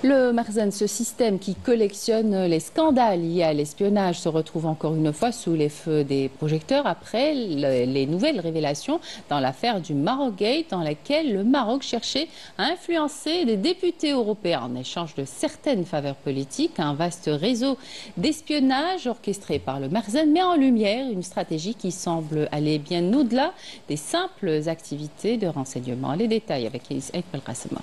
Le Marzen, ce système qui collectionne les scandales liés à l'espionnage, se retrouve encore une fois sous les feux des projecteurs après les nouvelles révélations dans l'affaire du Marokgate, dans laquelle le Maroc cherchait à influencer des députés européens en échange de certaines faveurs politiques. Un vaste réseau d'espionnage orchestré par le Marzen met en lumière une stratégie qui semble aller bien au-delà des simples activités de renseignement. Les détails avec Elisabeth Belkacema.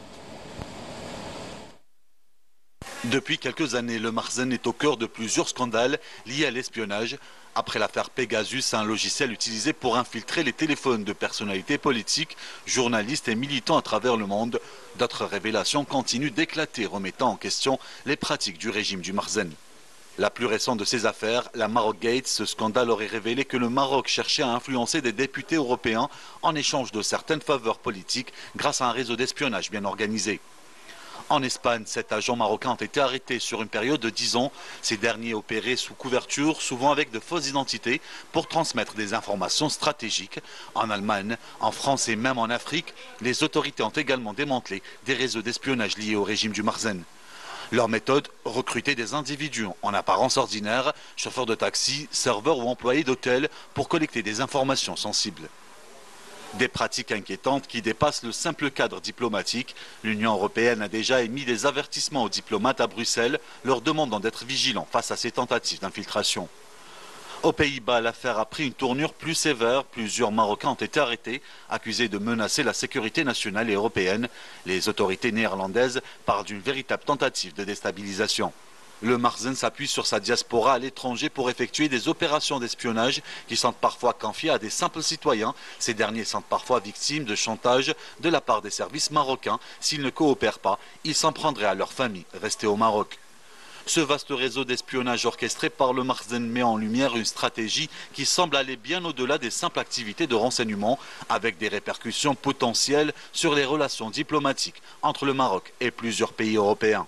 Depuis quelques années, le Marzen est au cœur de plusieurs scandales liés à l'espionnage. Après l'affaire Pegasus, un logiciel utilisé pour infiltrer les téléphones de personnalités politiques, journalistes et militants à travers le monde, d'autres révélations continuent d'éclater, remettant en question les pratiques du régime du Marzen. La plus récente de ces affaires, la Marokgate, ce scandale aurait révélé que le Maroc cherchait à influencer des députés européens en échange de certaines faveurs politiques grâce à un réseau d'espionnage bien organisé. En Espagne, 7 agents marocains ont été arrêtés sur une période de 10 ans. Ces derniers opéraient sous couverture, souvent avec de fausses identités, pour transmettre des informations stratégiques. En Allemagne, en France et même en Afrique, les autorités ont également démantelé des réseaux d'espionnage liés au régime du Marzen. Leur méthode, recruter des individus en apparence ordinaires, chauffeurs de taxi, serveurs ou employés d'hôtels, pour collecter des informations sensibles. Des pratiques inquiétantes qui dépassent le simple cadre diplomatique. L'Union européenne a déjà émis des avertissements aux diplomates à Bruxelles, leur demandant d'être vigilants face à ces tentatives d'infiltration. Aux Pays-Bas, l'affaire a pris une tournure plus sévère. Plusieurs Marocains ont été arrêtés, accusés de menacer la sécurité nationale et européenne. Les autorités néerlandaises parlent d'une véritable tentative de déstabilisation. Le Marzen s'appuie sur sa diaspora à l'étranger pour effectuer des opérations d'espionnage qui sont parfois confiées à des simples citoyens. Ces derniers sont parfois victimes de chantage de la part des services marocains. S'ils ne coopèrent pas, ils s'en prendraient à leur famille restée au Maroc. Ce vaste réseau d'espionnage orchestré par le Marzen met en lumière une stratégie qui semble aller bien au-delà des simples activités de renseignement, avec des répercussions potentielles sur les relations diplomatiques entre le Maroc et plusieurs pays européens.